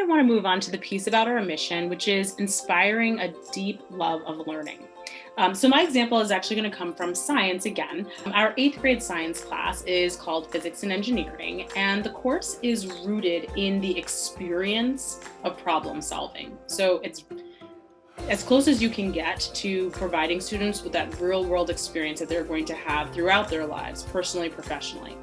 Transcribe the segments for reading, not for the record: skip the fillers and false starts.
want to move on to the piece about our mission, which is inspiring a deep love of learning. So my example is actually going to come from science again. Our 8th grade science class is called Physics and Engineering, and the course is rooted in the experience of problem solving. So it's as close as you can get to providing students with that real world experience that they're going to have throughout their lives, personally, professionally.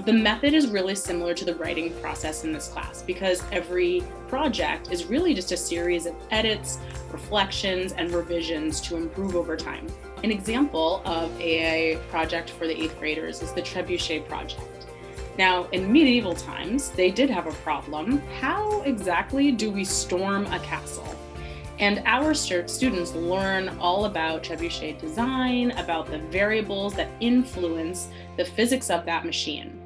The method is really similar to the writing process in this class because every project is really just a series of edits, reflections, and revisions to improve over time. An example of a project for the 8th graders is the trebuchet project. Now, in medieval times, they did have a problem. How exactly do we storm a castle? And our students learn all about trebuchet design, about the variables that influence the physics of that machine.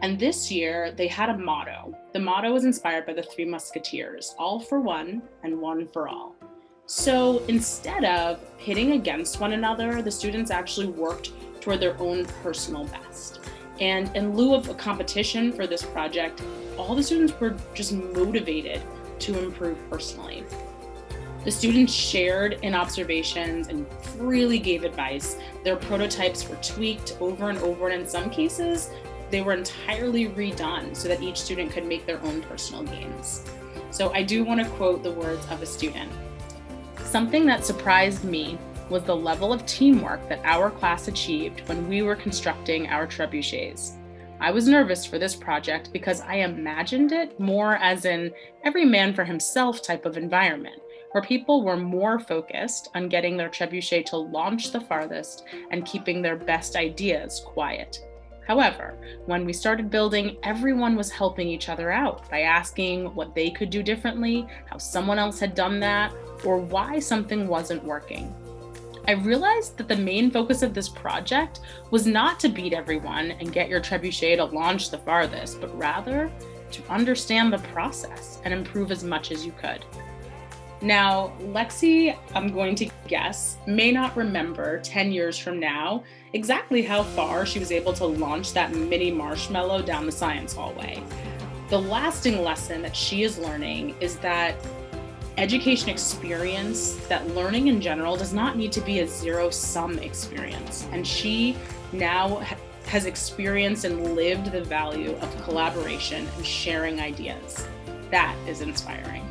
And this year they had a motto. The motto was inspired by the Three Musketeers, all for one and one for all. So instead of pitting against one another, the students actually worked toward their own personal best. And in lieu of a competition for this project, all the students were just motivated to improve personally. The students shared in observations and freely gave advice. Their prototypes were tweaked over and over, and in some cases, they were entirely redone so that each student could make their own personal gains. So I do want to quote the words of a student. "Something that surprised me was the level of teamwork that our class achieved when we were constructing our trebuchets. I was nervous for this project because I imagined it more as an every man for himself type of environment, where people were more focused on getting their trebuchet to launch the farthest and keeping their best ideas quiet. However, when we started building, everyone was helping each other out by asking what they could do differently, how someone else had done that, or why something wasn't working. I realized that the main focus of this project was not to beat everyone and get your trebuchet to launch the farthest, but rather to understand the process and improve as much as you could." Now, Lexi, I'm going to guess, may not remember 10 years from now exactly how far she was able to launch that mini marshmallow down the science hallway. The lasting lesson that she is learning is that education experience, that learning in general does not need to be a zero-sum experience. And she now has experienced and lived the value of collaboration and sharing ideas. That is inspiring.